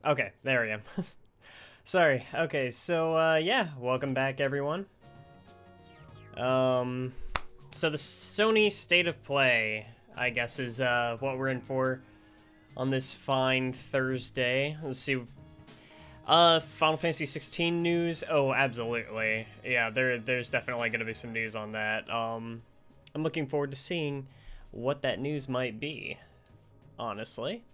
Okay, there I am. Sorry. Okay, so, yeah, welcome back, everyone. So the Sony State of Play, I guess, is, what we're in for on this fine Thursday. Let's see. Final Fantasy 16 news? Oh, absolutely. Yeah, there's definitely gonna be some news on that. I'm looking forward to seeing what that news might be, honestly.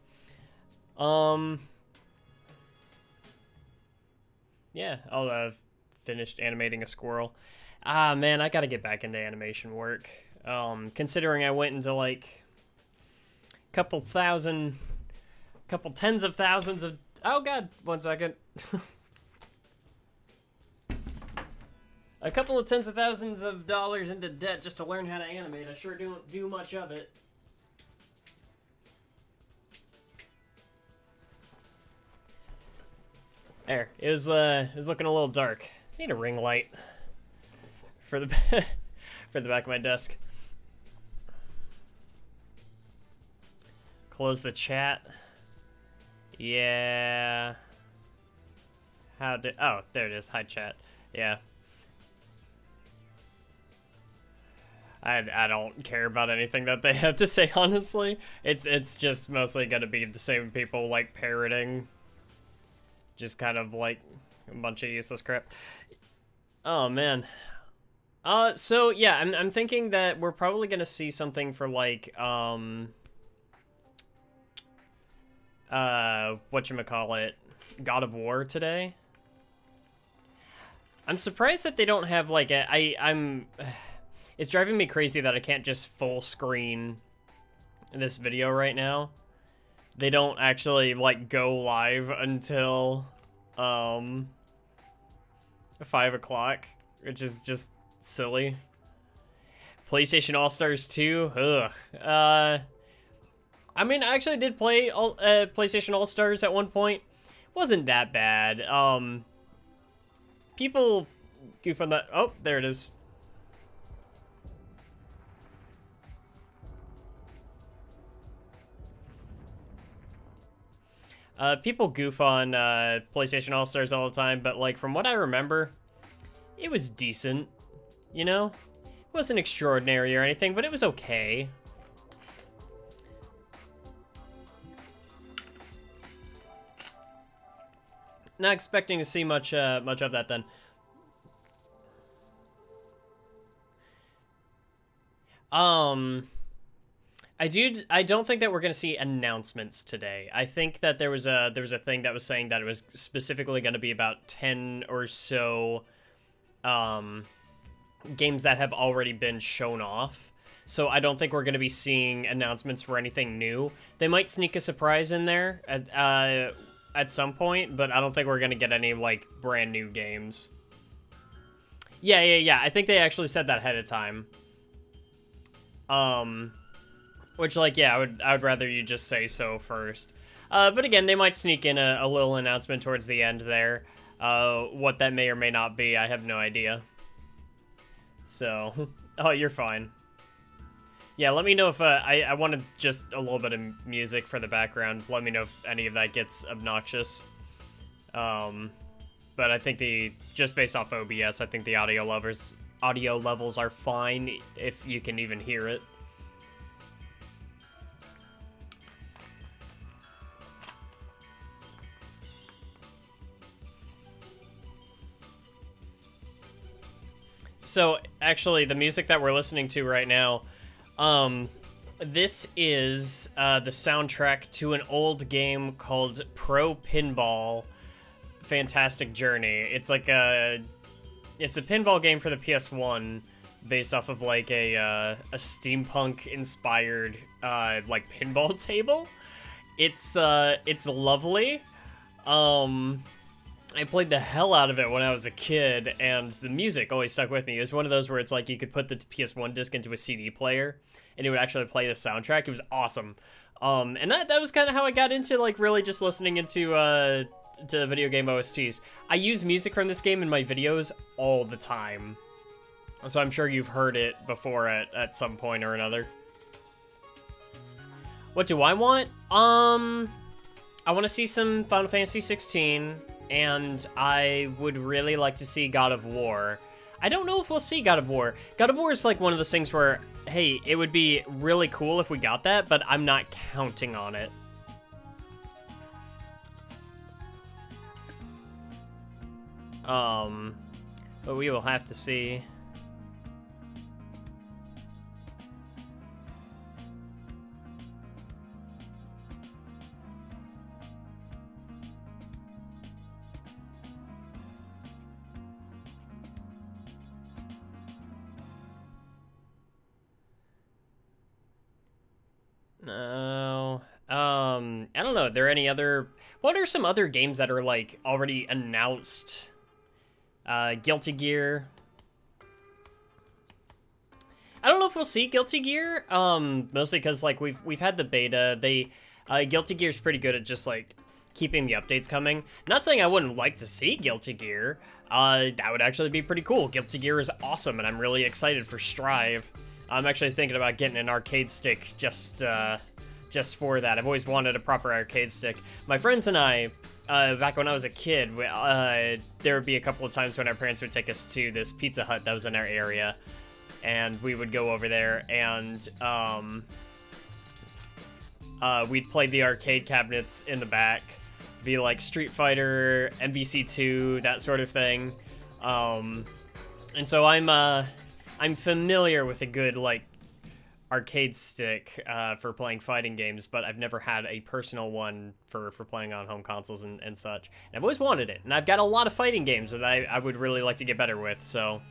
Yeah, I'll finished animating a squirrel. Ah, man, I gotta get back into animation work. Considering I went into, like, couple tens of thousands of... Oh, God, 1 second. A couple of tens of thousands of dollars into debt just to learn how to animate. I sure don't do much of it. There, it was looking a little dark. Need a ring light for the for the back of my desk. Close the chat. Yeah. Oh, there it is. Hi, chat. Yeah. I don't care about anything that they have to say, honestly. It's just mostly gonna be the same people, like, parroting. Just kind of, like, a bunch of useless crap. Oh, man. So, yeah, I'm thinking that we're probably gonna see something for, like, whatchamacallit, God of War today. I'm surprised that they don't have, like, it's driving me crazy that I can't just full screen this video right now. They don't actually, like, go live until, 5 o'clock, which is just silly. PlayStation All-Stars 2, ugh. I mean, I actually did play PlayStation All-Stars at one point. Wasn't that bad. People goof on that. Oh, there it is. People goof on PlayStation All-Stars all the time, but, like, from what I remember, it was decent, you know? It wasn't extraordinary or anything, but it was okay. Not expecting to see much of that then. I don't think that we're gonna see announcements today. I think that there was a thing that was saying that it was specifically gonna be about 10 or so games that have already been shown off. So I don't think we're gonna be seeing announcements for anything new. They might sneak a surprise in there at some point, but I don't think we're gonna get any, like, brand new games. Yeah. I think they actually said that ahead of time. Which, like, yeah, I would rather you just say so first. But again, they might sneak in a little announcement towards the end there. What that may or may not be, I have no idea. So, oh, you're fine. Yeah, let me know if, I wanted just a little bit of music for the background. Let me know if any of that gets obnoxious. But I think just based off OBS, I think the audio levels are fine if you can even hear it. So, actually, the music that we're listening to right now, this is the soundtrack to an old game called Pro Pinball Fantastic Journey. It's like it's a pinball game for the PS1 based off of, like, a steampunk-inspired, like, pinball table. It's lovely. I played the hell out of it when I was a kid, and the music always stuck with me. It was one of those where it's like you could put the PS1 disc into a CD player, and it would actually play the soundtrack. It was awesome. And that was kind of how I got into, like, really just listening into to video game OSTs. I use music from this game in my videos all the time, so I'm sure you've heard it before at some point or another. What do I want? I want to see some Final Fantasy 16, and I would really like to see God of War. I don't know if we'll see God of War. God of War is like one of those things where, hey, it would be really cool if we got that, but I'm not counting on it. But we will have to see. No. I don't know. Are there any other... What are some other games that are, like, already announced? Guilty Gear. I don't know if we'll see Guilty Gear, mostly because, like, we've had the beta. Guilty Gear's pretty good at just, like, keeping the updates coming. Not saying I wouldn't like to see Guilty Gear. That would actually be pretty cool. Guilty Gear is awesome, and I'm really excited for Strive. I'm actually thinking about getting an arcade stick just for that. I've always wanted a proper arcade stick. My friends and I, back when I was a kid, there would be a couple of times when our parents would take us to this Pizza Hut that was in our area, and we would go over there, and we'd play the arcade cabinets in the back, be like Street Fighter, MVC2, that sort of thing. And so I'm familiar with a good, like, arcade stick for playing fighting games, but I've never had a personal one for playing on home consoles and such. And I've always wanted it, and I've got a lot of fighting games that I would really like to get better with, so...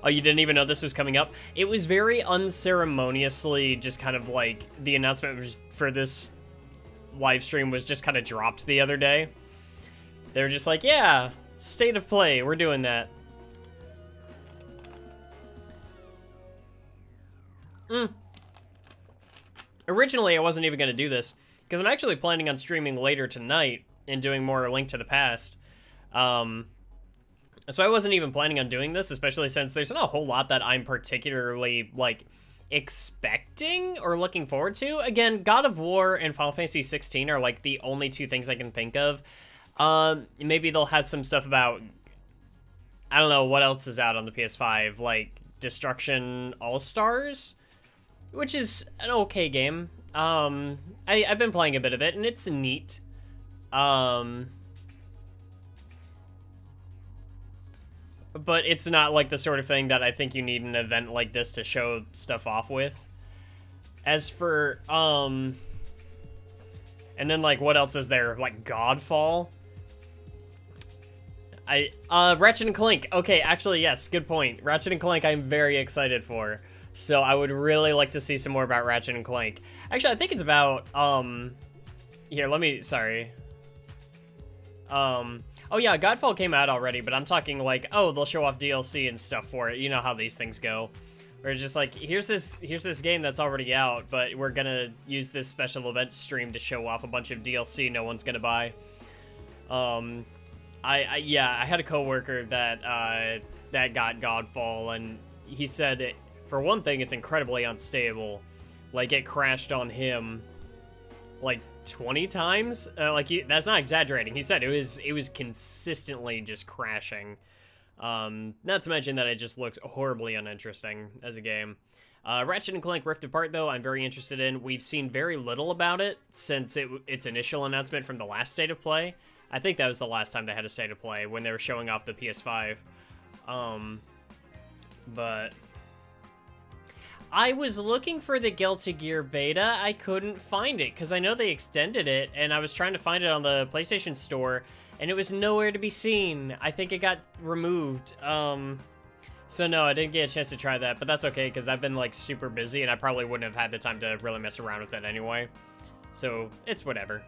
Oh, you didn't even know this was coming up? It was very unceremoniously just kind of like, the announcement was for this live stream was just kind of dropped the other day. They were just like, yeah, State of Play, we're doing that. Originally, I wasn't even going to do this, because I'm actually planning on streaming later tonight and doing more A Link to the Past. So I wasn't even planning on doing this, especially since there's not a whole lot that I'm particularly, like, expecting or looking forward to. Again, God of War and Final Fantasy 16 are, like, the only two things I can think of. Maybe they'll have some stuff about... I don't know what else is out on the PS5, like Destruction All-Stars? Which is an okay game. I've been playing a bit of it, and it's neat. But it's not like the sort of thing that I think you need an event like this to show stuff off with. As for, and then, like, what else is there? Like, Godfall? Ratchet & Clank. Okay, actually, yes, good point. Ratchet & Clank I'm very excited for. So I would really like to see some more about Ratchet & Clank. Actually, I think it's about, here, sorry. Oh yeah, Godfall came out already, but I'm talking like, oh, they'll show off DLC and stuff for it. You know how these things go. Where it's just like, here's this game that's already out, but we're gonna use this special event stream to show off a bunch of DLC no one's gonna buy. I had a coworker that got Godfall, and he said, for one thing, it's incredibly unstable. Like, it crashed on him, like, 20 times. That's not exaggerating. He said it was consistently just crashing. Not to mention that it just looks horribly uninteresting as a game. Ratchet & Clank Rift Apart, though, I'm very interested in. We've seen very little about it since its initial announcement from the last State of Play. I think that was the last time they had a State of Play, when they were showing off the PS5. But I was looking for the Guilty Gear beta. I couldn't find it, because I know they extended it, and I was trying to find it on the PlayStation Store, and it was nowhere to be seen. I think it got removed. So no, I didn't get a chance to try that, but that's okay, because I've been, like, super busy, and I probably wouldn't have had the time to really mess around with it anyway. So, it's whatever.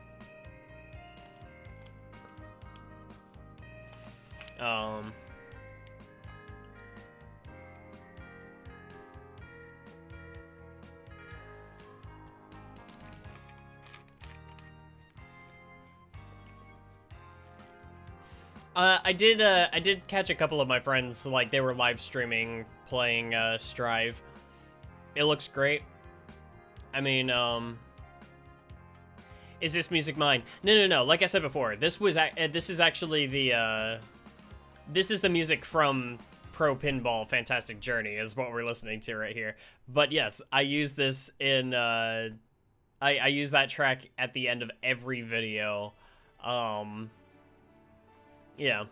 I did catch a couple of my friends, like, they were live streaming, playing, Strive. It looks great. I mean, Is this music mine? No. Like I said before, this is actually the this is the music from Pro Pinball Fantastic Journey is what we're listening to right here. But yes, I use this in I use that track at the end of every video. Yeah.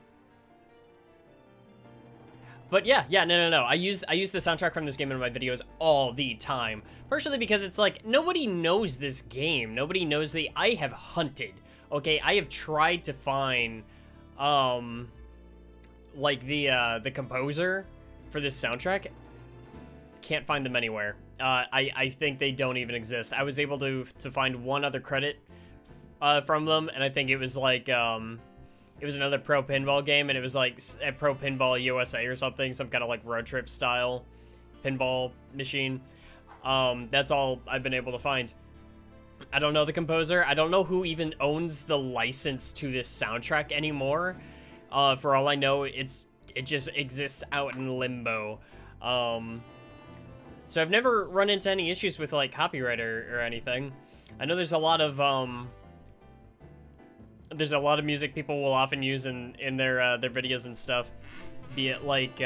But yeah, no. I use the soundtrack from this game in my videos all the time. Partially because it's like, nobody knows this game. Nobody knows I have hunted, okay? I have tried to find, like, the composer for this soundtrack. Can't find them anywhere. I think they don't even exist. I was able to find one other credit, from them, and I think it was like, it was another Pro Pinball game, and it was like a Pro Pinball USA or something, some kind of like road trip style pinball machine. That's all I've been able to find. I don't know the composer. I don't know who even owns the license to this soundtrack anymore. For all I know, it just exists out in limbo. So I've never run into any issues with like copyright or anything. I know there's a lot of music people will often use in their videos and stuff, be it like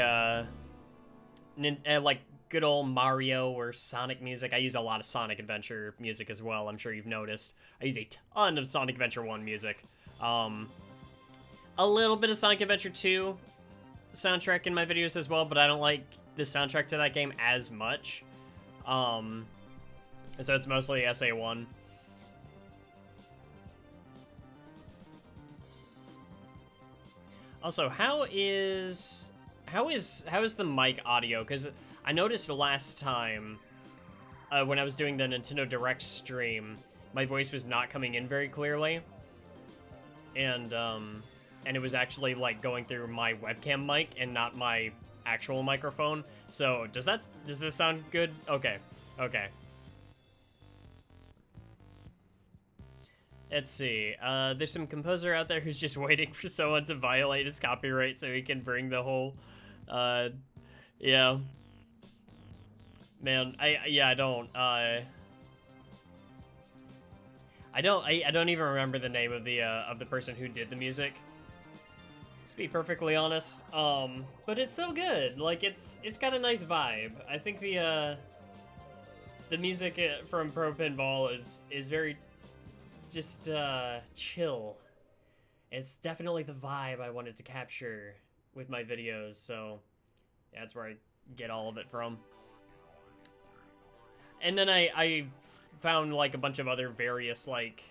good old Mario or Sonic music. I use a lot of Sonic Adventure music as well. I'm sure you've noticed. I use a ton of Sonic Adventure 1 music. A little bit of Sonic Adventure 2 soundtrack in my videos as well, but I don't like the soundtrack to that game as much. So it's mostly SA1. Also, how is the mic audio? Because I noticed last time when I was doing the Nintendo Direct stream, my voice was not coming in very clearly, and it was actually like going through my webcam mic and not my actual microphone. So does this sound good? Okay. Let's see. There's some composer out there who's just waiting for someone to violate his copyright so he can bring the whole, yeah. Man, I don't even remember the name of the person who did the music, to be perfectly honest. But it's so good. Like, it's got a nice vibe. I think the music from Pro Pinball is very just chill. It's definitely the vibe I wanted to capture with my videos, so yeah, that's where I get all of it from. And then I found like a bunch of other various like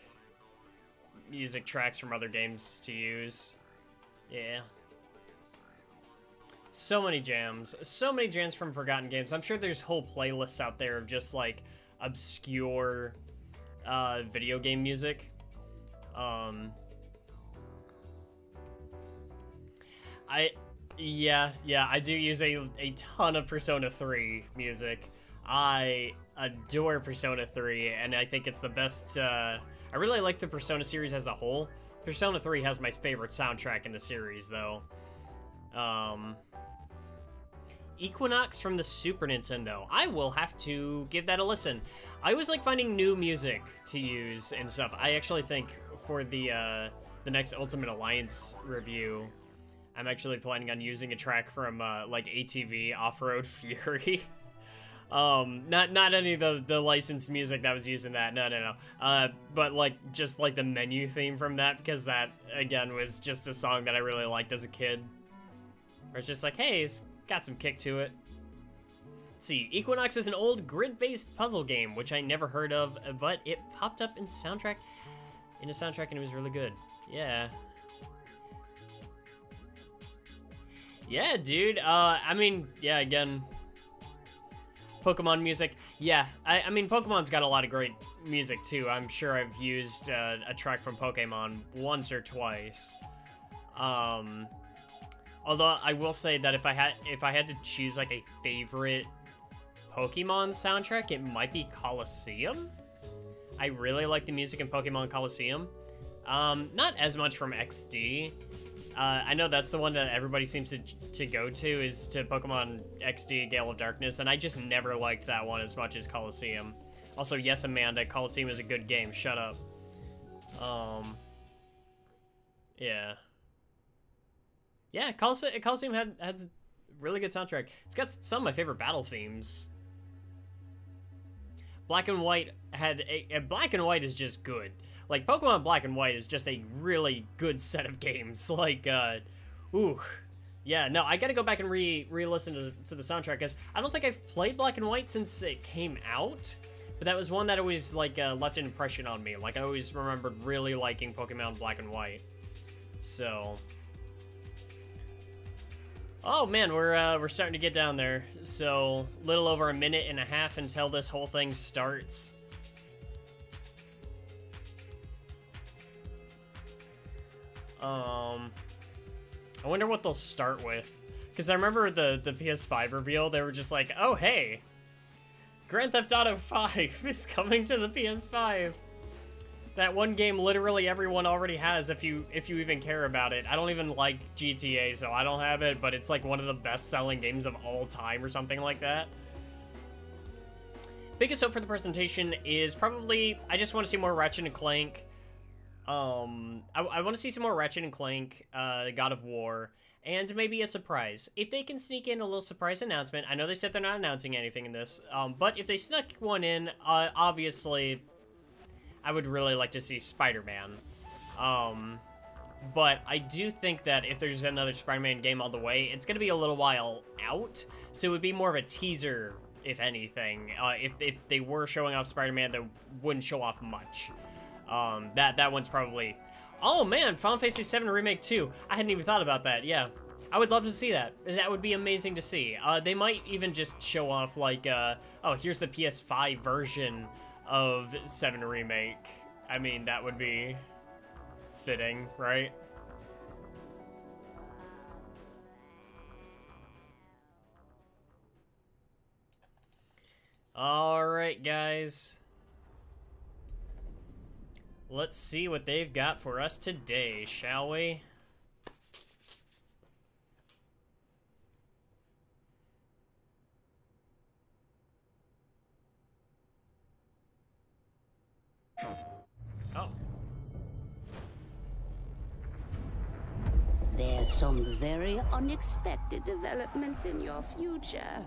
music tracks from other games to use. Yeah. So many jams from forgotten games. I'm sure there's whole playlists out there of just like obscure video game music. I do use a ton of Persona 3 music. I adore Persona 3, and I think it's the best. I really like the Persona series as a whole. Persona 3 has my favorite soundtrack in the series, though. Equinox from the Super Nintendo. I will have to give that a listen. I always like finding new music to use and stuff. I actually think for the next Ultimate Alliance review, I'm actually planning on using a track from like ATV Off-Road Fury. Not any of the licensed music that was used in that. No. But like just like the menu theme from that, because that again was just a song that I really liked as a kid. Where it's just like, hey, it's got some kick to it. Let's see, Equinox is an old grid-based puzzle game, which I never heard of, but it popped up in a soundtrack, and it was really good. Yeah. Yeah, dude. I mean, yeah, again, Pokemon music. Yeah, I mean, Pokemon's got a lot of great music, too. I'm sure I've used a track from Pokemon once or twice. Although I will say that if I had to choose like a favorite Pokemon soundtrack, it might be Colosseum. I really like the music in Pokemon Colosseum. Not as much from XD. I know that's the one that everybody seems to go to, is to Pokemon XD Gale of Darkness, and I just never liked that one as much as Colosseum. Also, yes, Amanda, Colosseum is a good game. Shut up. Yeah. Yeah, Coliseum had a really good soundtrack. It's got some of my favorite battle themes. Black and White had Black and White is just good. Like, Pokemon Black and White is just a really good set of games. Like, ooh. Yeah, no, I gotta go back and re-listen to the soundtrack, because I don't think I've played Black and White since it came out, but that was one that always, like, left an impression on me. Like, I always remembered really liking Pokemon Black and White. So... Oh man, we're starting to get down there. So, little over a minute and a half until this whole thing starts. I wonder what they'll start with. Because I remember the PS5 reveal, they were just like, oh hey, Grand Theft Auto 5 is coming to the PS5. That one game literally everyone already has if you even care about it. I don't even like GTA, so I don't have it, but it's like one of the best-selling games of all time or something like that. Biggest hope for the presentation is probably, I just want to see more Ratchet and Clank. I want to see some more Ratchet and Clank, God of War, and maybe a surprise. If they can sneak in a little surprise announcement, I know they said they're not announcing anything in this, but if they snuck one in, obviously... I would really like to see Spider-Man. But I do think that if there's another Spider-Man game on the way, it's going to be a little while out, so it would be more of a teaser, if anything. If they were showing off Spider-Man, they wouldn't show off much. That one's probably... Oh man, Final Fantasy VII Remake 2. I hadn't even thought about that, yeah. I would love to see that. That would be amazing to see. They might even just show off, like, oh, here's the PS5 version of 7 Remake. I mean, that would be fitting, right? Alright, guys. Let's see what they've got for us today, shall we? Oh. There's some very unexpected developments in your future.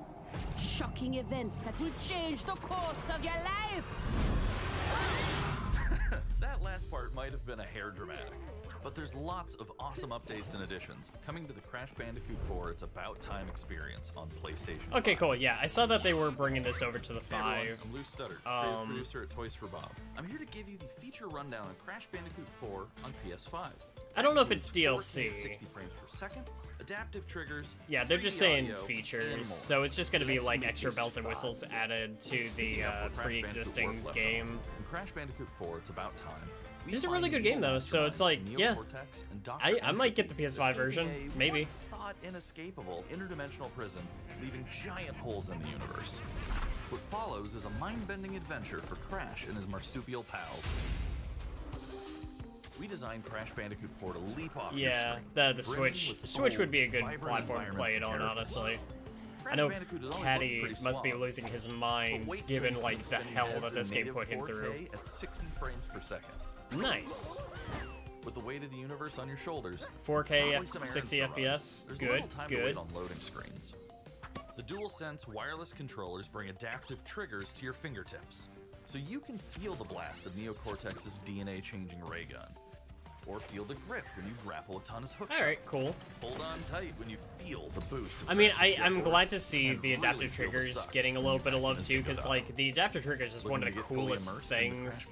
Shocking events that will change the course of your life! That last part might have been a hair dramatic, but there's lots of awesome updates and additions coming to the Crash Bandicoot 4 It's About Time experience on PlayStation 5. Okay, cool, yeah, I saw that they were bringing this over to the 5. Hey everyone, I'm Lou Studdard, creative producer at Toys for Bob. I'm here to give you the feature rundown on Crash Bandicoot 4 on PS5. I don't know if it's DLC. 60 frames per second, adaptive triggers. Yeah, they're just saying features, so it's just going to be like extra bells and whistles added to the pre-existing game. In Crash Bandicoot 4 It's About Time. It's a really good game though, so it's like, yeah, I might get the PS5 version, maybe. Thought inescapable interdimensional prison, leaving giant holes in the universe. What follows is a mind-bending adventure for Crash and his marsupial pals. We designed Crash Bandicoot 4 to leap off your screen. Yeah, the Switch would be a good platform to play it on, honestly. I know Caddy must be losing his mind given like the hell that this game put him through. At 60 frames per second. Nice. With the weight of the universe on your shoulders, 4K at 60 FPS. There's Good, little time to good. wait on loading screens. The DualSense wireless controllers bring adaptive triggers to your fingertips, so you can feel the blast of Neocortex's DNA-changing ray gun. Or feel the grip when you grapple a Tana's hook shot. Alright, cool. Hold on tight when you feel the boost. I mean, I'm glad to see the adaptive triggers getting a little bit of love too, because like the adaptive triggers is one of the coolest things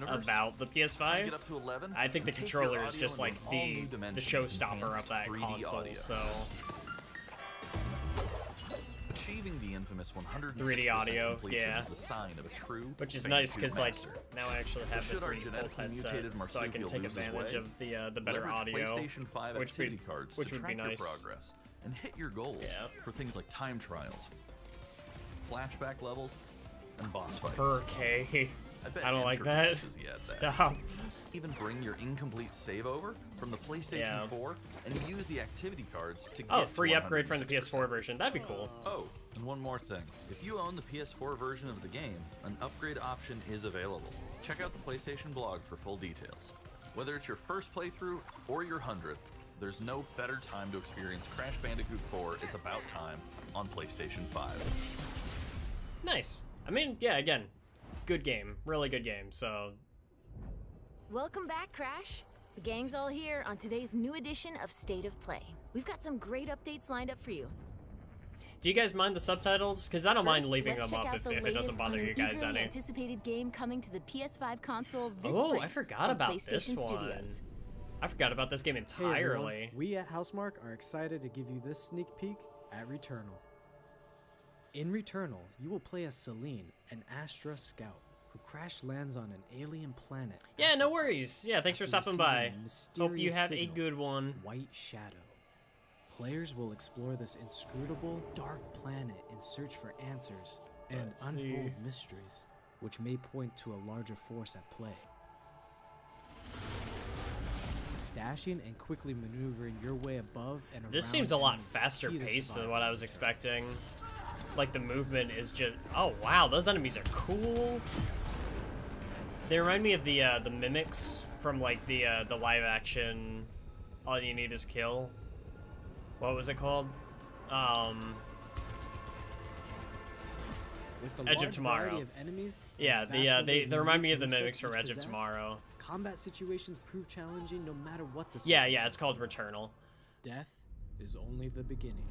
about the PS5. I think the controller is just like the showstopper of that console. So achieving the infamous 100 3D audio, yeah, is the sign of a true, which is nice because like now I actually have the 3D Pulse headset, so I can take advantage of the better audio, which would be nice. Progress and hit your goals for things like time trials, flashback levels, and boss fights. 4K. I don't like that. Stop. even bring your incomplete save over from the PlayStation 4 and use the activity cards to get free to upgrade from the 106%. PS4 version. That'd be cool. Oh, and one more thing. If you own the PS4 version of the game, an upgrade option is available. Check out the PlayStation blog for full details. Whether it's your first playthrough or your 100th, there's no better time to experience Crash Bandicoot 4 It's About Time on PlayStation 5. Nice. I mean, yeah, again, good game. Really good game, so... Welcome back, Crash. The gang's all here on today's new edition of State of Play. We've got some great updates lined up for you. Do you guys mind the subtitles? Because I don't mind First, leaving let's them check up out if the it doesn't latest bother on you an guys eagerly any. anticipated game coming to the PS5 console this Oh, spring I forgot from about this PlayStation one. Studios. I forgot about this game Hey entirely. everyone, we at Housemarque are excited to give you this sneak peek at Returnal. In Returnal, you will play as Celine, an Astra scout, who crash lands on an alien planet. Yeah, no worries. Yeah, thanks for after stopping receiving by. a mysterious Hope you have a signal, good one. White Shadow. Players will explore this inscrutable, dark planet in search for answers and Let's unfold see. mysteries, which may point to a larger force at play. Dashing and quickly maneuvering your way above and around. This seems a lot enemies is faster key to paced than survival. what I was expecting. Like, the movement is just... Oh, wow, those enemies are cool. They remind me of the mimics from, like, the live-action All You Need Is Kill. What was it called? With the Edge of large Tomorrow. variety of enemies, Yeah, and vast number they of remind me unique of the movesets mimics from each Edge of possess, Tomorrow. Combat situations prove challenging no matter what the Yeah, it's called circumstances. Returnal. Death is only the beginning.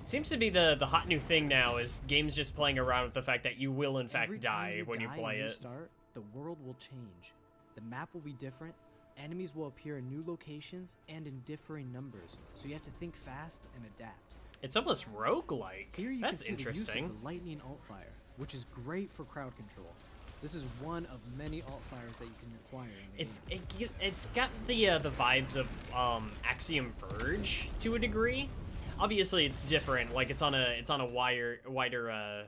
It seems to be the hot new thing now is games just playing around with the fact that you will in fact Every time die when you die play and it. restart, the world will change. The map will be different, enemies will appear in new locations and in differing numbers, so you have to think fast and adapt. It's almost roguelike. Here you That's can see interesting. the use of the lightning alt-fire, which is great for crowd control. This is one of many alt-fires that you can acquire in the game. It's got the vibes of Axiom Verge to a degree. Obviously, it's different. Like it's on a wider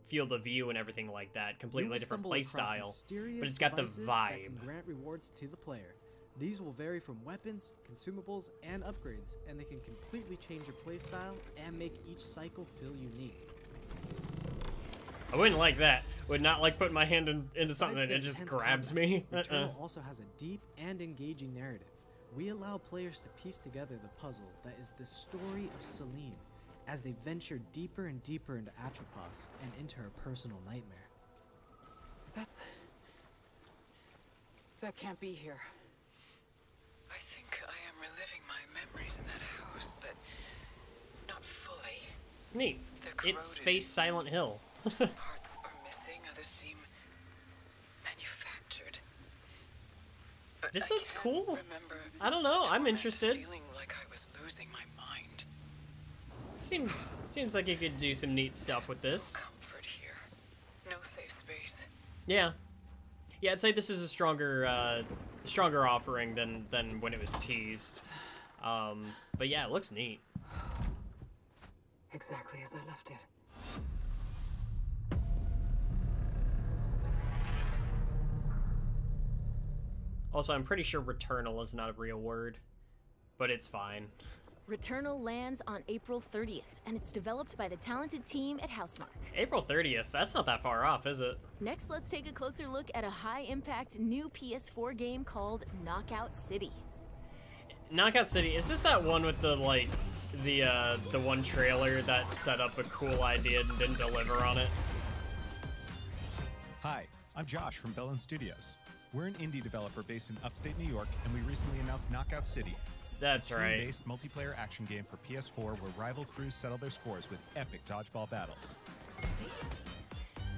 field of view and everything like that. You Completely will different stumble play across style, mysterious but it's got the devices that can vibe. grant rewards to the player. These will vary from weapons, consumables, and upgrades, and they can completely change your playstyle and make each cycle feel unique. I wouldn't like that. Would not like putting my hand into something Besides and the it just intense grabs combat, me. Returnal also has a deep and engaging narrative. We allow players to piece together the puzzle that is the story of Celine, as they venture deeper and deeper into Atropos and into her personal nightmare. That can't be here. I think I am reliving my memories in that house, but not fully. Neat. They're It's corroded. Space Silent Hill. Some parts are missing, others seem manufactured. But This I looks can't cool. Remember I don't know. I'm torment, interested. Feeling like I was losing my mind. Seems like you could do some neat stuff with this. No comfort here. No safe space. Yeah. Yeah, I'd say this is a stronger offering than when it was teased. But yeah, it looks neat. Exactly as I left it. Also, I'm pretty sure Returnal is not a real word, but it's fine. Returnal lands on April 30th, and it's developed by the talented team at Housemarque. April 30th, that's not that far off, is it? Next, let's take a closer look at a high-impact new PS4 game called Knockout City. Knockout City, is this that one with the, like, the one trailer that set up a cool idea and didn't deliver on it? Hi, I'm Josh from Bellin Studios. We're an indie developer based in upstate New York, and we recently announced Knockout City. That's a right. team-based multiplayer action game for PS4 where rival crews settle their scores with epic dodgeball battles.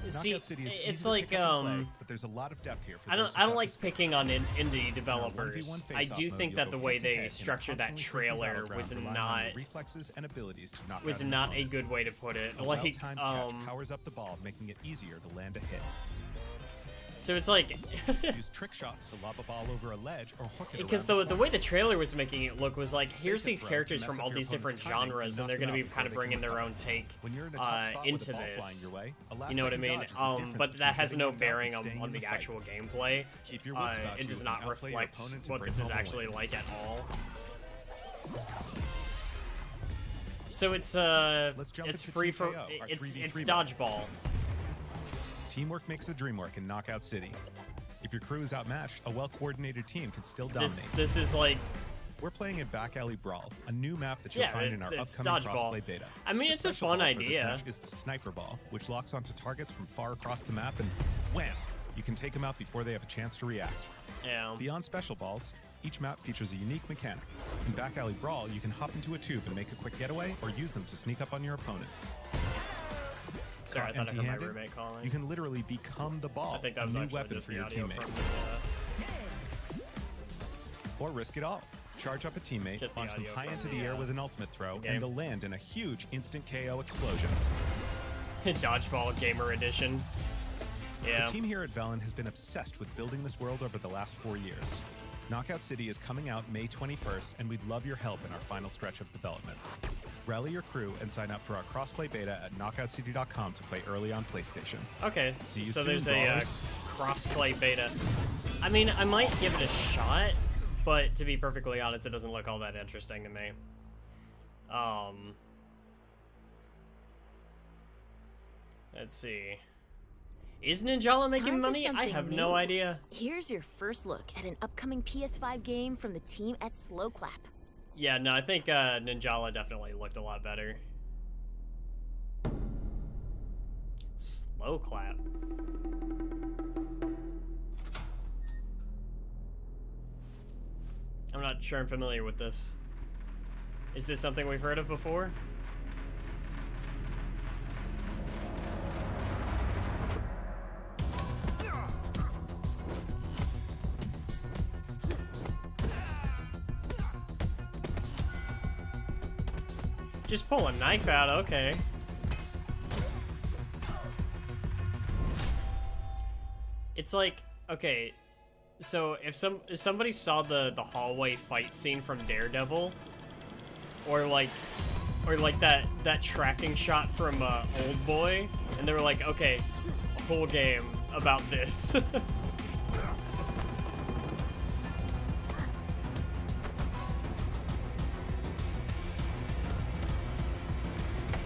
See, Knockout City is it's easy to like, pick up and play, but there's a lot of depth here for I those don't who got like the picking on indie developers. 1v1 I face-off do mode, think you'll that go the way head-to-head they in a structured that constantly shrinking trailer battleground, was relying on not your reflexes and abilities to knock out an not a opponent. good way to put it. A Like, well-timed catch powers up the ball, making it easier to land a hit. So it's like, Use trick shots to lob a ball over a ledge or hook it because around the way the trailer was making it look was like, here's these throw, characters mess from up all your these different opponent's timing, genres, and and they're knock going to them be out kind of before they bringing can their own recover. take When you're in a tough spot with into a ball this. flying your way, a last You know what I second mean? dodge is the difference But that between has getting no knocked out bearing and staying on in the fight. actual gameplay. Keep your wits about It you does and not outplay your reflect opponent to what bring this is home a actually win. like at all. So it's jump it's into free for TKO, our it's 3v3 dodgeball. Teamwork makes the dream work in Knockout City. If your crew is outmatched, a well-coordinated team can still dominate. This is like, We're playing at Back Alley Brawl, a new map that you'll yeah, find in our it's upcoming dodgeball. crossplay beta. I mean, The it's a special fun ball for this idea. match is the Sniper Ball, which locks onto targets from far across the map, and wham! You can take them out before they have a chance to react. Yeah. Beyond special balls, each map features a unique mechanic. In Back Alley Brawl, you can hop into a tube and make a quick getaway, or use them to sneak up on your opponents. Sorry, I Caught thought I heard my empty-handed, roommate calling. you can literally become the ball, I think that a was new actually weapon just for the your audio teammate. from Or risk it all. Charge up a teammate, Just the launch them audio high from into the, the air with an ultimate throw, game. and they'll land in a huge instant KO explosion. Dodgeball Gamer Edition. Yeah. The team here at Velen has been obsessed with building this world over the last 4 years. Knockout City is coming out May 21st, and we'd love your help in our final stretch of development. Rally your crew and sign up for our crossplay beta at knockoutcity.com to play early on PlayStation. Okay, See you so soon, there's a brawlers. cross-play beta. I mean, I might give it a shot, but to be perfectly honest, it doesn't look all that interesting to me. Let's see. Is Ninjala making Time for money? I something have new. no idea. Here's your first look at an upcoming PS5 game from the team at Slow Clap. Yeah, no, I think Ninjala definitely looked a lot better. Slow clap. I'm not sure I'm familiar with this. Is this something we've heard of before? Just pull a knife out, okay. It's like, okay, so if somebody saw the hallway fight scene from Daredevil, or like that tracking shot from Old Boy, and they were like, okay, a whole game about this.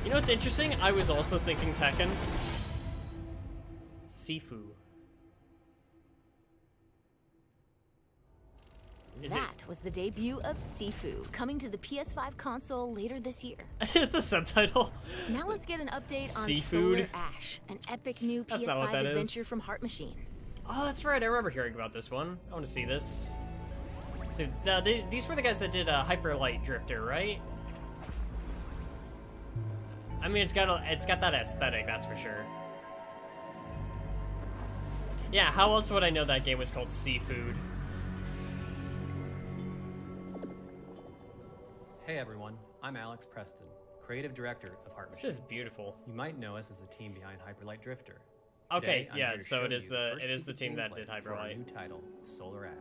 You know what's interesting? I was also thinking Tekken. Sifu. That was the debut of Sifu, coming to the PS5 console later this year. The subtitle. Now let's get an update on Seafood. Solar Ash, an epic new That's not what PS5 that is. adventure from Heart Machine. Oh, that's right. I remember hearing about this one. I want to see this. So these were the guys that did Hyper Light Drifter, right? I mean, it's got that aesthetic, that's for sure. Yeah, how else would I know that game was called Seafood? Hey everyone, I'm Alex Preston, creative director of Heart This Machine. is beautiful. You might know us as the team behind Hyperlight Drifter. Okay, Today, I'm yeah, here to so show it is you the first it is piece the of team that gameplay did for Hyper our Light. new title, Solar Ash.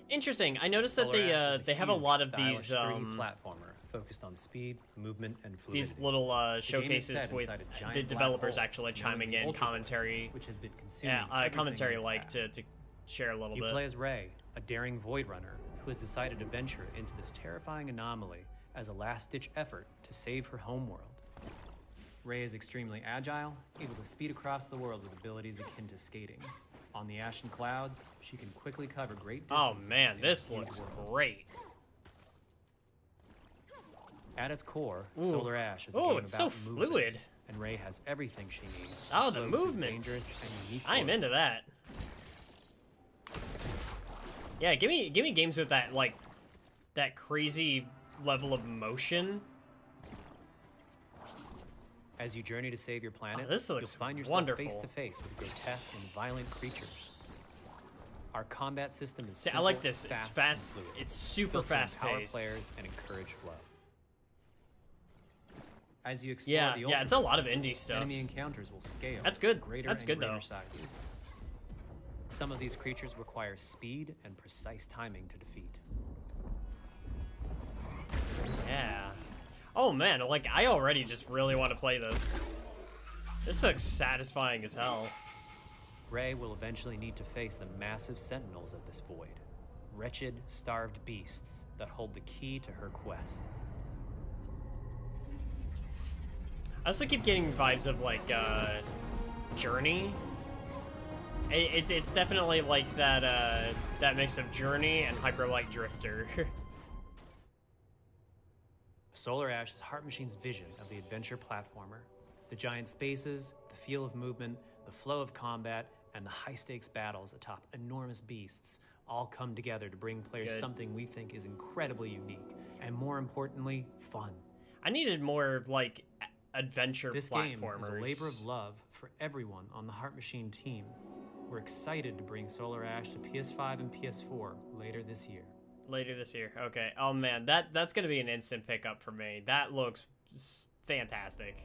Interesting. I noticed that Solar Ash is they have a huge, lot of stylish these 3D platformer focused on speed, movement, and fluidity. these little The game is showcases set with inside a giant the black developers hole actually known as chiming the in Ultra commentary. which has been consuming Yeah, everything commentary in its like path. to share a little You bit. play as Ray, a daring void runner who has decided to venture into this terrifying anomaly as a last-ditch effort to save her homeworld. Ray is extremely agile, able to speed across the world with abilities akin to skating. On the ashen clouds, she can quickly cover great Oh distances. man, in a this huge looks world. great. At its core, Ooh. Solar Ash is a Ooh, game it's about so movement, fluid. and Ray has everything she needs. Oh, to the float through movement. dangerous and unique I am world. into that. Yeah, give me games with that like that crazy level of motion. As you journey to save your planet, Oh, this looks you'll find yourself wonderful. face to face with grotesque and violent creatures. Our combat system is See, I simple, like this. It's fast, fast. and fluid, It's super built to fast empower paced. players and encourage flow. As you explore Yeah, the yeah, it's a lot of indie stuff. enemy encounters will scale. That's good. Greater That's and good, greater though. sizes. Some of these creatures require speed and precise timing to defeat. Yeah. Oh man, like I already just really want to play this. This looks satisfying as hell. Ray will eventually need to face the massive sentinels of this void. Wretched, starved beasts that hold the key to her quest. I also keep getting vibes of like Journey. It's definitely like that that mix of Journey and Hyper Light Drifter. Solar Ash is Heart Machine's vision of the adventure platformer. The giant spaces, the feel of movement, the flow of combat, and the high-stakes battles atop enormous beasts all come together to bring players Good. something we think is incredibly unique, and more importantly, fun. I needed more like adventure This platformers. game is a labor of love for everyone on the Heart Machine team. We're excited to bring Solar Ash to PS5 and PS4 later this year. Later this year. Okay. Oh man, that's gonna be an instant pickup for me. That looks fantastic.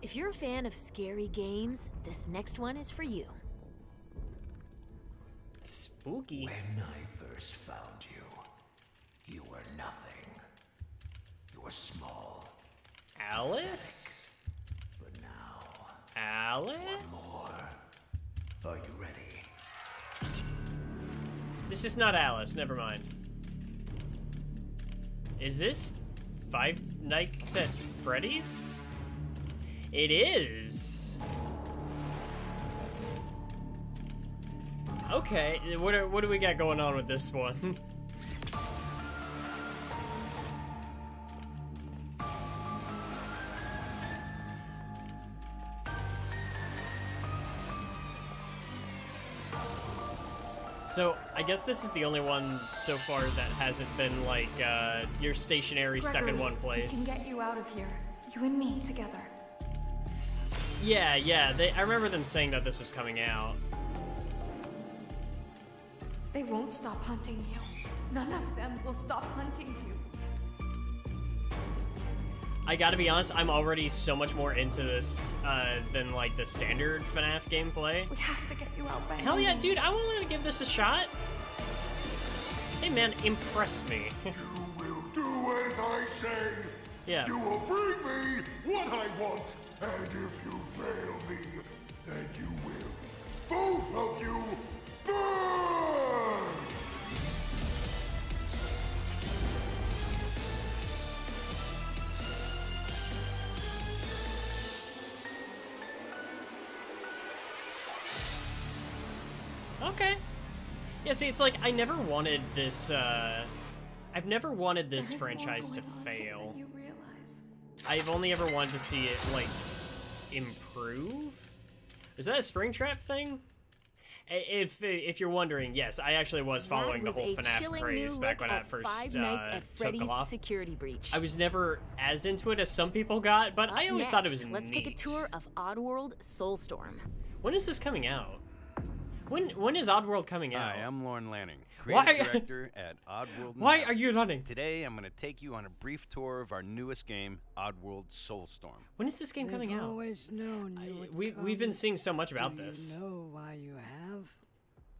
If you're a fan of scary games, this next one is for you. Spooky. When I first found you, you were nothing. You were small. Alice? But now, Alice? more. Are you ready? This is not Alice, never mind. Is this Five Nights at Freddy's? It is. Okay, what do we got going on with this one? So, I guess this is the only one so far that hasn't been like, you're stationary, stuck in one place. We can get you out of here. You and me together. Yeah, I remember them saying that this was coming out. They won't stop hunting you. None of them will stop hunting you. I gotta be honest, I'm already so much more into this than like the standard FNAF gameplay. We have to get you out by Hell yeah, dude, I'm willing to give this a shot. Hey man, impress me. You will do as I say. Yeah. You will bring me what I want. And if you fail me, then you will. Both of you burn! Okay. Yeah, see, it's like, I never wanted this, I've never wanted this franchise to fail. You realize. I've only ever wanted to see it, like, improve? Is that a Springtrap thing? If you're wondering, yes, I actually was following the whole FNAF craze back when I first Five Nights at took Freddy's off. Security Breach. I was never as into it as some people got, but I always thought it was Let's neat. take a tour of Oddworld Soulstorm. When is this coming out? When is Oddworld coming out? Hi, I'm Lorne Lanning, creative director at Oddworld. Why are you running? Today, I'm going to take you on a brief tour of our newest game, Oddworld Soulstorm. When is this game coming out? Always known you would We've been seeing so much about this. You know why you have?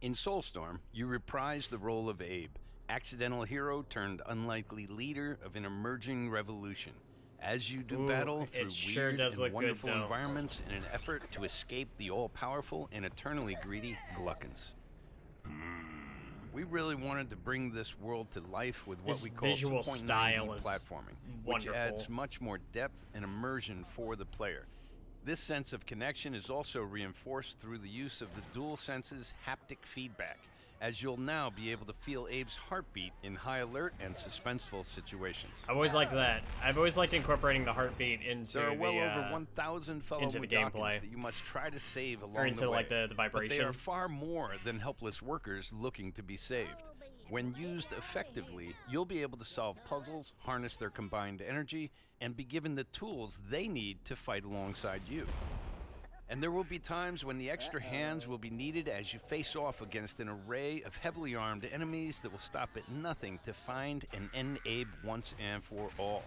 In Soulstorm, you reprise the role of Abe, accidental hero turned unlikely leader of an emerging revolution. As you do battle through weird and wonderful environments in an effort to escape the all-powerful and eternally greedy Gluckins. We really wanted to bring this world to life with what we call 2.9D platforming, which adds much more depth and immersion for the player. This sense of connection is also reinforced through the use of the DualSense's haptic feedback, as you'll now be able to feel Abe's heartbeat in high alert and suspenseful situations. I've always liked that. I've always liked incorporating the heartbeat into there are well the, over 1,000 fellow into the gameplay that you must try to save along or into the way. like the vibration. But they are far more than helpless workers looking to be saved. When used effectively, you'll be able to solve puzzles, harness their combined energy, and be given the tools they need to fight alongside you. And there will be times when the extra hands will be needed as you face off against an array of heavily armed enemies that will stop at nothing to find and end Abe once and for all.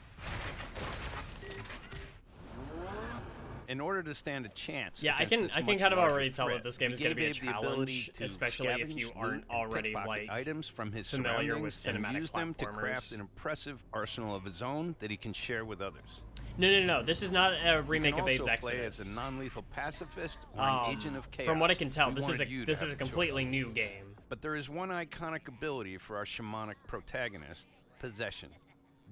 In order to stand a chance, yeah, I can kind of already tell that this game is going to be a challenge, especially if you aren't already like items from his familiar with cinematic and use them to platformers. craft an impressive arsenal of his own that he can share with others. No. This is not a remake of Abe's Play Exodus. as a non-lethal pacifist or an agent of chaos. From what I can tell, this is a a completely new game. But there is one iconic ability for our shamanic protagonist: possession.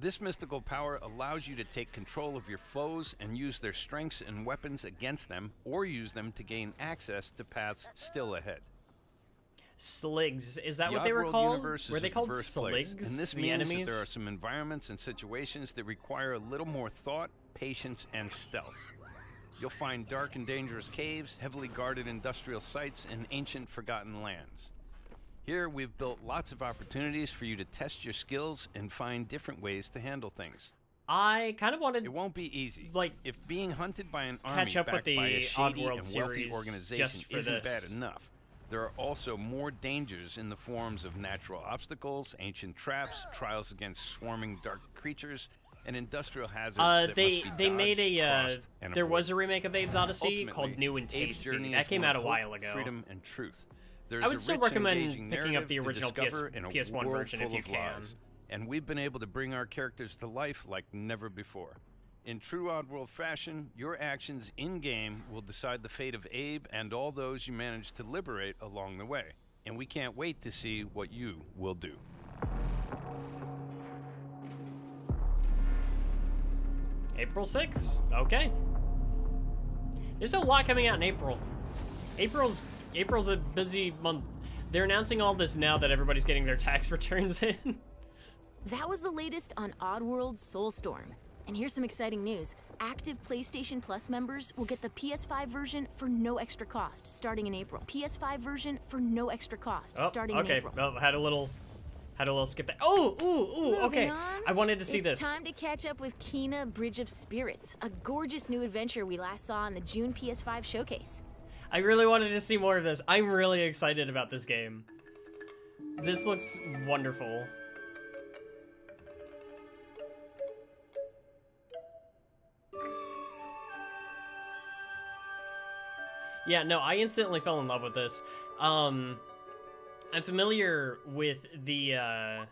This mystical power allows you to take control of your foes and use their strengths and weapons against them, or use them to gain access to paths still ahead. Sligs, is that The what they were Oddworld called? universe Were is they a called diverse place, Sligs? and this the means enemies? that there are some environments and situations that require a little more thought, patience, and stealth. You'll find dark and dangerous caves, heavily guarded industrial sites, and ancient forgotten lands. Here, we've built lots of opportunities for you to test your skills and find different ways to handle things. I kind of wanted... It won't be easy. Like, if being hunted by an army catch up with backed the by a shady Oddworld and wealthy series organization just for isn't this. bad enough, there are also more dangers in the forms of natural obstacles, ancient traps, trials against swarming dark creatures, and industrial hazards that they must be made dodged, a crossed, and there avoided. was a remake of Abe's Odyssey Ultimately, called New and Abe's Tasty. journey That is came one out a of while hope, ago. freedom and truth. There's I would a still rich and recommend engaging picking up the narrative to original discover in a PS1 world version if full you of can. lies, and we've been able to bring our characters to life like never before. In true Oddworld fashion, your actions in-game will decide the fate of Abe and all those you manage to liberate along the way. And we can't wait to see what you will do. April 6th. Okay. There's a lot coming out in April. April's a busy month. They're announcing all this now that everybody's getting their tax returns in. That was the latest on Oddworld Soulstorm. And here's some exciting news. Active PlayStation Plus members will get the PS5 version for no extra cost starting in April. PS5 version for no extra cost starting in April. Well, had a little skip there. Oh, ooh, okay. On, I wanted to see this. It's time to catch up with Kena Bridge of Spirits, a gorgeous new adventure we last saw in the June PS5 showcase. I really wanted to see more of this. I'm really excited about this game. This looks wonderful. Yeah, no, I instantly fell in love with this. I'm familiar with the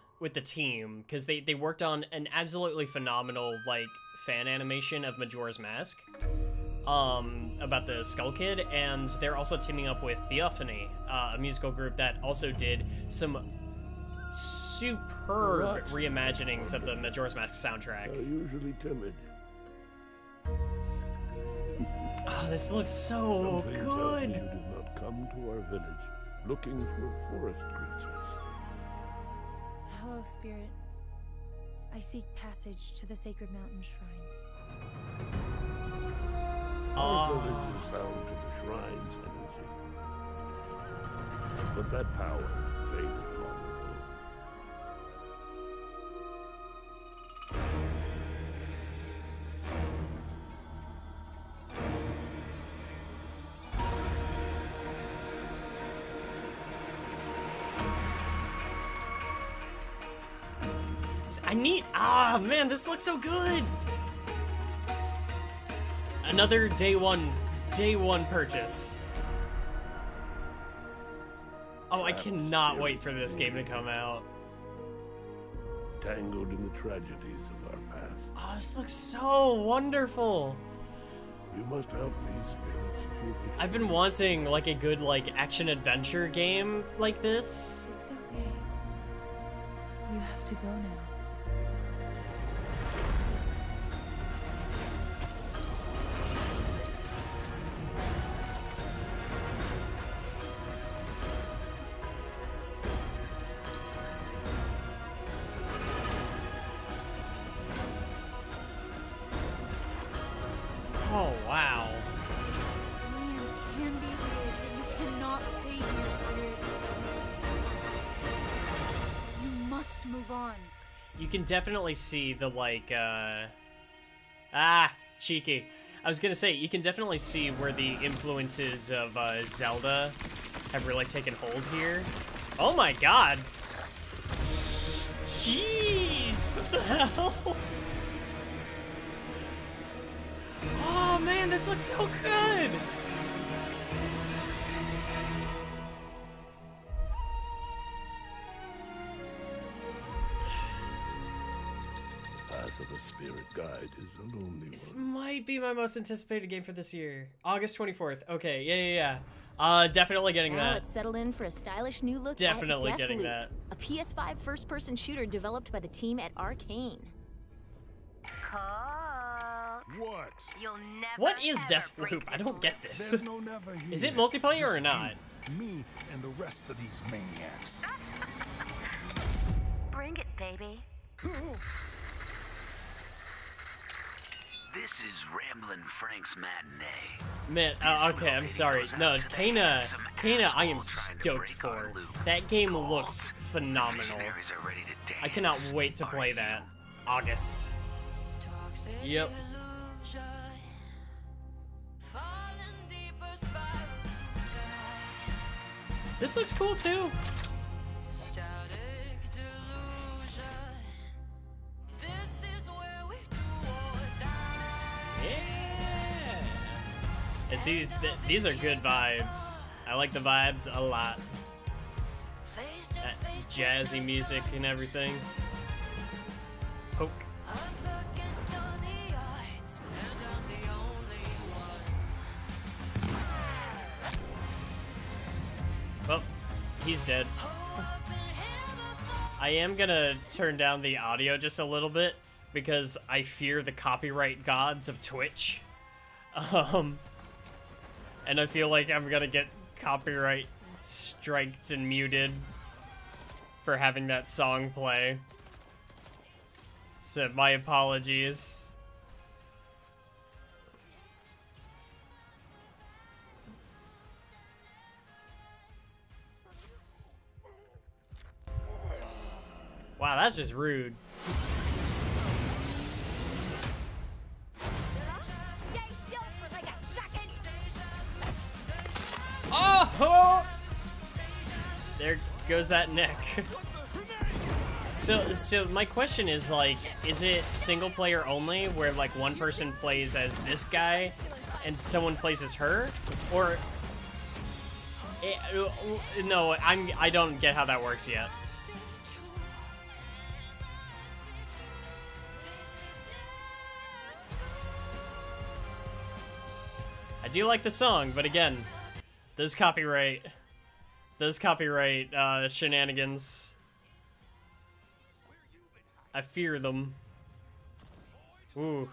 team because they worked on an absolutely phenomenal like fan animation of Majora's Mask, about the Skull Kid, and they're also teaming up with Theophany, a musical group that also did some superb reimaginings of the Majora's Mask soundtrack. Usually timid. Oh, this looks so Something good. tells me you did not come to our village looking for forest creatures. Hello, Spirit. I seek passage to the Sacred Mountain Shrine. Our village is bound to the shrine's energy. But that power faded long ago. Man, this looks so good. Another day one purchase. Oh, I cannot wait for this game to come out. Tangled in the tragedies of our past. Oh, this looks so wonderful. You must help these spirits. I've been wanting like a good like action adventure game like this. It's okay. You have to go now. Oh, wow. This land can be healed, but you cannot stay here, Spirit. You must move on. You can definitely see the, like, cheeky. I was gonna say, you can definitely see where the influences of, Zelda have really taken hold here. Oh my god! Jeez! What the hell? Oh man, this looks so good! Path of the Spirit Guide is a lonely This one. might be my most anticipated game for this year. August 24th. Okay, yeah. Definitely getting now that. Let's settle in for a stylish new look. Definitely at getting Deathloop, that. A PS5 first-person shooter developed by the team at Arcane. What? You'll never What is Deathloop? I don't get this. There's no never here. Is it multiplayer or Just not? you, me, and the rest of these maniacs. Bring it, baby. This is Ramblin' Frank's matinee. Man, okay, I'm sorry. No, Kana, I am stoked for. That game looks phenomenal. I cannot wait to play that. August. Yep. This looks cool too. Yeah. And see, these are good vibes. I like the vibes a lot. That jazzy music and everything. Poke. Well, he's dead. I am gonna turn down the audio just a little bit because I fear the copyright gods of Twitch. And I feel like I'm gonna get copyright striked and muted for having that song play. So my apologies. Wow, that's just rude. Oh! There goes that neck. So my question is, like, is it single player only, where like one person plays as this guy and someone plays as her, or no? I don't get how that works yet. I do like the song, but again, those copyright shenanigans. I fear them. Ooh,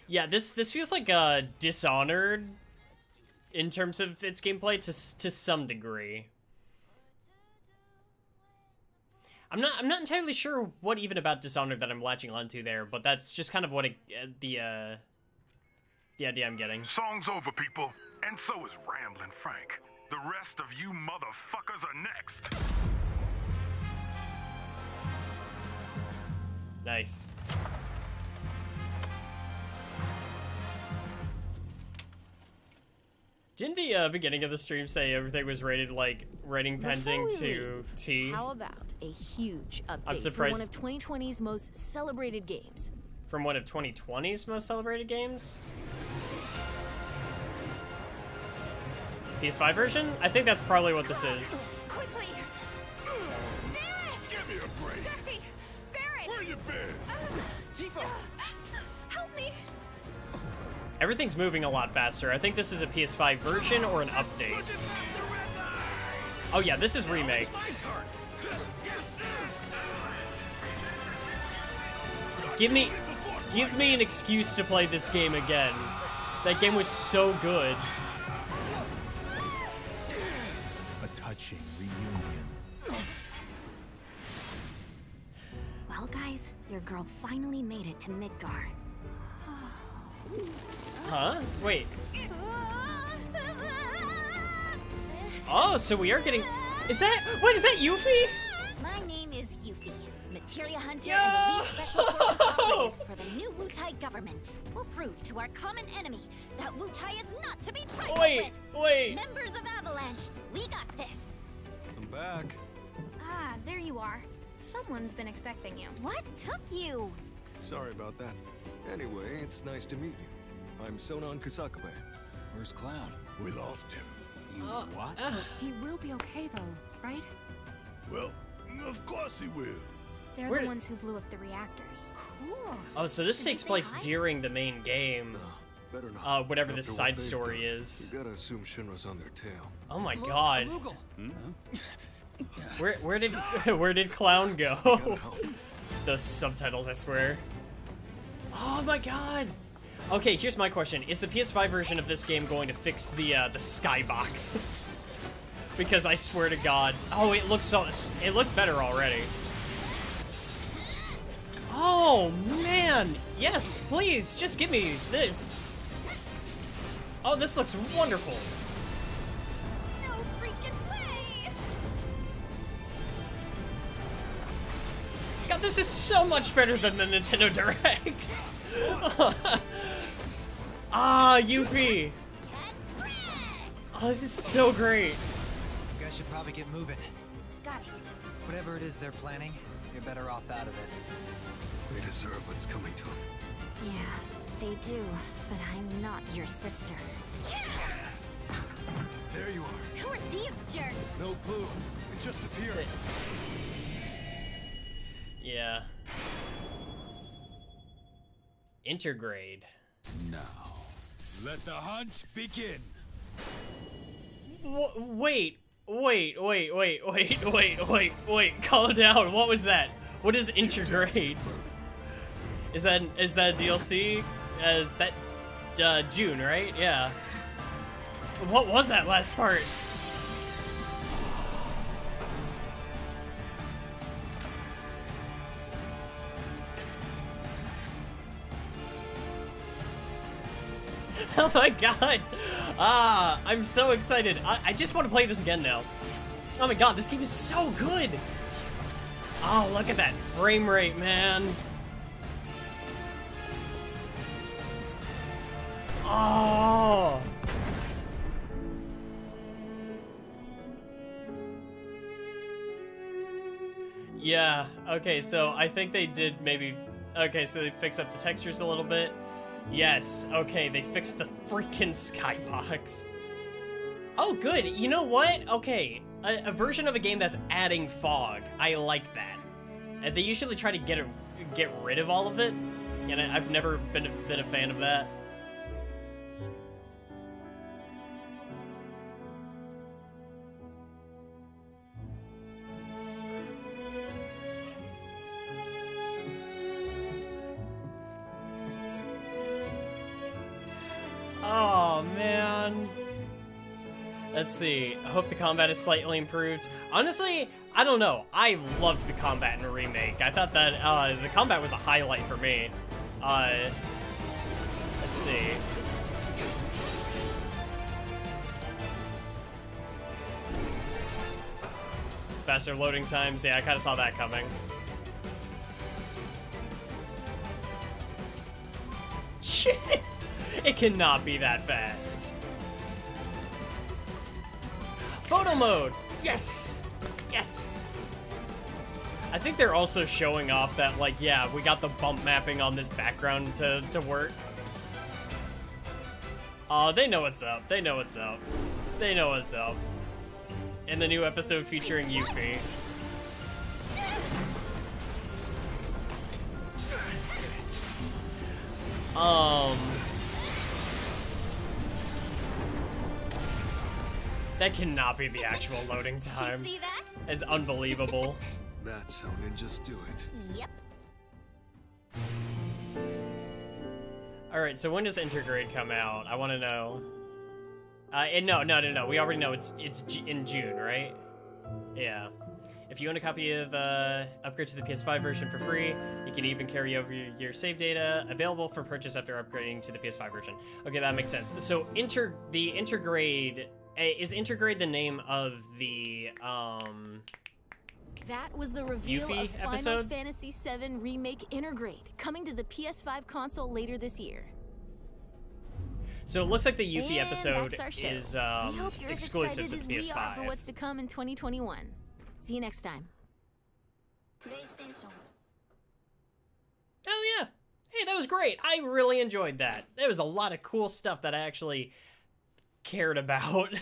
yeah. This feels like Dishonored in terms of its gameplay to some degree. I'm not entirely sure what even about Dishonored that I'm latching onto there, but that's just kind of what the idea I'm getting. Song's over, people, and so is Ramblin' Frank. The rest of you motherfuckers are next. Nice. Didn't the beginning of the stream say everything was rated like rating pending to T? How about a huge update I'm surprised. from one of 2020's most celebrated games? From one of 2020's most celebrated games? PS5 version? I think that's probably what this is. Quickly! Barrett! Give me a break. Jesse! Barrett! Where you been? Tifa! Help me! Everything's moving a lot faster. I think this is a PS5 version or an update. Oh yeah, this is remake. Give me an excuse to play this game again. That game was so good. A touching reunion. Well, guys, your girl finally made it to Midgar. Huh? Wait. Oh, so we are getting... Is that... Wait, is that Yuffie? My name is Yuffie, materia hunter and elite special forces operative for the new Wutai government. We'll prove to our common enemy that Wutai is not to be trifled with. Wait. Members of Avalanche, we got this. I'm back. Ah, there you are. Someone's been expecting you. What took you? Sorry about that. Anyway, it's nice to meet you. I'm Sonon Kusakabe. Where's Clown? We lost him. You what? He will be okay, though, right? Well, of course he will. They're the ones who blew up the reactors. Cool. Oh, so this takes place during the main game. Better not. Whatever After this what side they've story done, is. You gotta assume Shinra's on their tail. Oh my god. Hmm? Where did Clown go? Those subtitles, I swear. Oh my god. Okay, here's my question. Is the PS5 version of this game going to fix the skybox? Because I swear to god. Oh, it looks better already. Oh man. Yes, please, just give me this. Oh, this looks wonderful. No freaking way! God, this is so much better than the Nintendo Direct. Ah, Yuffie. Oh, this is so great. You guys should probably get moving. Got it. Whatever it is they're planning, you're better off out of it. They deserve what's coming to them. Yeah, they do, but I'm not your sister. There you are. Who are these jerks? No clue. It just appeared. Yeah. Intergrade. Now, let the hunt begin. Wait. Calm down. What was that? What is Intergrade? Is that DLC? That's June, right? Yeah. What was that last part? Oh my god! Ah, I'm so excited. I just want to play this again now. Oh my god, this game is so good! Oh, look at that frame rate, man. Oh! Yeah, okay, so I think they did maybe... Okay, so they fixed up the textures a little bit. Yes, okay, they fixed the freaking skybox. Oh, good. You know what? Okay, a version of a game that's adding fog. I like that. They usually try to get rid of all of it, and I've never been a fan of that. Oh, man. Let's see. I hope the combat is slightly improved. Honestly, I don't know. I loved the combat in the remake. I thought that the combat was a highlight for me. Let's see. Faster loading times. Yeah, I kind of saw that coming. Shit! It cannot be that fast. Photo mode! Yes! Yes! I think they're also showing off that, like, yeah, we got the bump mapping on this background to work. Oh, they know what's up. They know what's up. They know what's up. In the new episode featuring Yuffie. That cannot be the actual loading time. You see that? It's unbelievable. That's how ninjas do it. Yep. Alright, so when does Intergrade come out? I want to know. No. We already know it's in June, right? Yeah. If you own a copy of Upgrade to the PS5 version for free, you can even carry over your save data, available for purchase after upgrading to the PS5 version. Okay, that makes sense. So the Intergrade, is Intergrade the name of the That was the reveal Yuffie of Final episode? Fantasy VII Remake Intergrade, coming to the PS5 console later this year. So it looks like the Yuffie And episode that's our show. is We hope you're as exclusive to excited the as we are for PS5. what's to come in 2021. See you next time. Oh yeah. hey, that was great. I really enjoyed that. There was a lot of cool stuff that I actually cared about.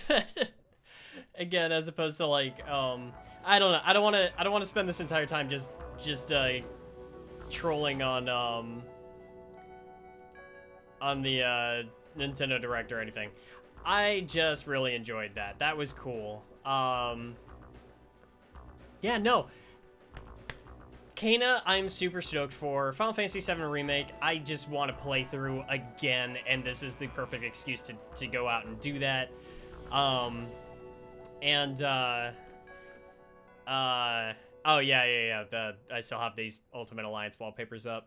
Again, as opposed to like, I don't know. I don't want to spend this entire time just trolling on the Nintendo Direct or anything. I just really enjoyed that. That was cool. Yeah, no. Kena, I'm super stoked for. Final Fantasy VII Remake, I just want to play through again, and this is the perfect excuse to go out and do that. Oh, yeah. I still have these Ultimate Alliance wallpapers up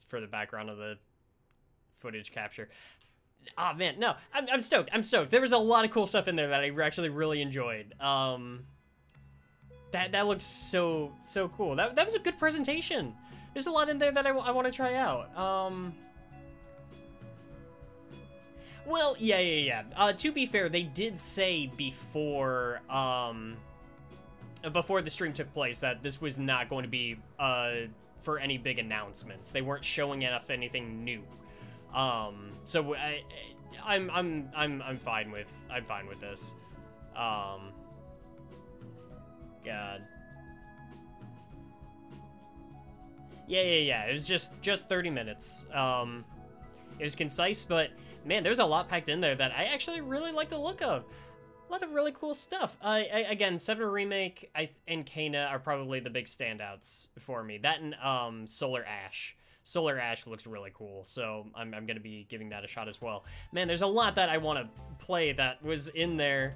for the background of the footage capture. Oh, man, no. I'm stoked. I'm stoked. There was a lot of cool stuff in there that I actually really enjoyed. That looks so cool. That was a good presentation. There's a lot in there that I want to try out. Well, yeah. To be fair, they did say before the stream took place that this was not going to be for any big announcements. They weren't showing enough anything new. So I'm fine with this. God. Yeah. It was just 30 minutes. It was concise, but man, there's a lot packed in there that I actually really like the look of. A lot of really cool stuff. Again, 7 Remake and Kena are probably the big standouts for me. That and Solar Ash. Solar Ash looks really cool, so I'm going to be giving that a shot as well. Man, there's a lot that I want to play that was in there.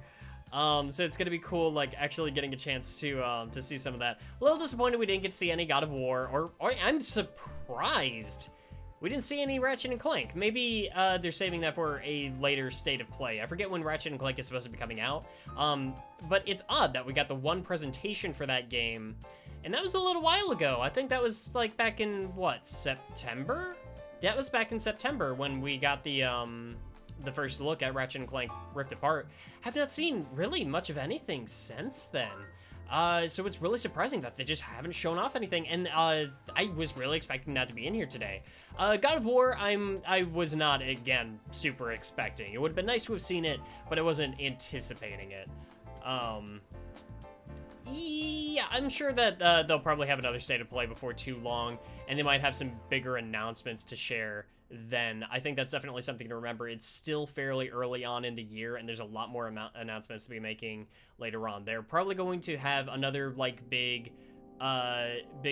So it's going to be cool, like, actually getting a chance to see some of that. A little disappointed we didn't get to see any God of War, or I'm surprised we didn't see any Ratchet & Clank. Maybe they're saving that for a later state of play. I forget when Ratchet & Clank is supposed to be coming out, but it's odd that we got the one presentation for that game, and that was a little while ago. I think that was, like, back in, what, September? That was back in September when we got the first look at Ratchet & Clank Rift Apart. Have not seen really much of anything since then. So it's really surprising that they just haven't shown off anything, and I was really expecting that to be in here today. God of War, I was not, again, super expecting. It would have been nice to have seen it, but I wasn't anticipating it. Yeah, I'm sure that they'll probably have another state of play before too long, and they might have some bigger announcements to share then. I think that's definitely something to remember. It's still fairly early on in the year, and there's a lot more announcements to be making later on. They're probably going to have another, like, big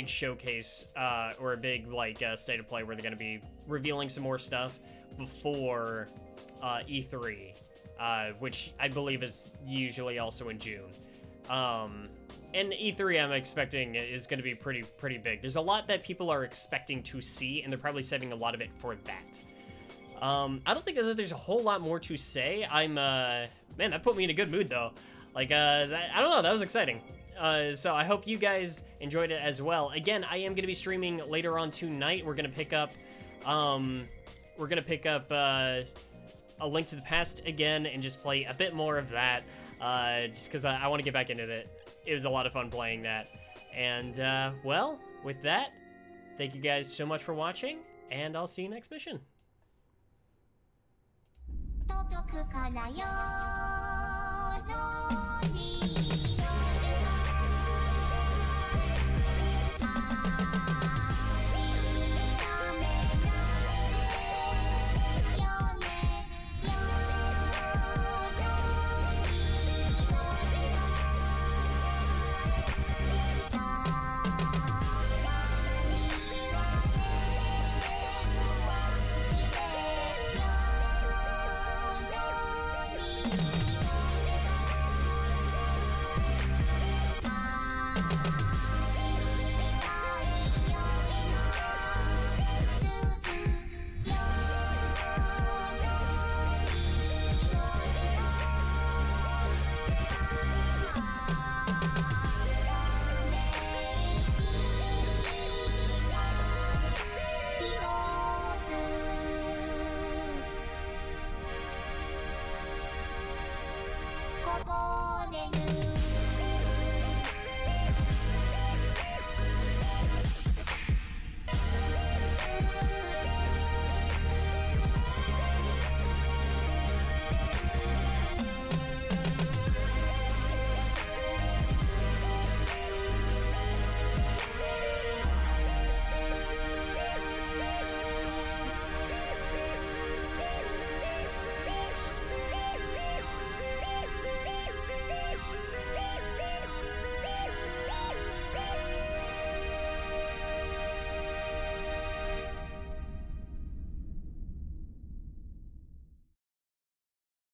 showcase, or a big, like, state of play where they're going to be revealing some more stuff before E3, which I believe is usually also in June. And E3, I'm expecting, is going to be pretty big. There's a lot that people are expecting to see, and they're probably saving a lot of it for that. I don't think that there's a whole lot more to say. Man, that put me in a good mood, though. Like, I don't know, that was exciting. So I hope you guys enjoyed it as well. Again, I am going to be streaming later on tonight. We're going to pick up, A Link to the Past again, and just play a bit more of that. Just because I want to get back into it. It was a lot of fun playing that. And, well, with that, thank you guys so much for watching, and I'll see you next mission.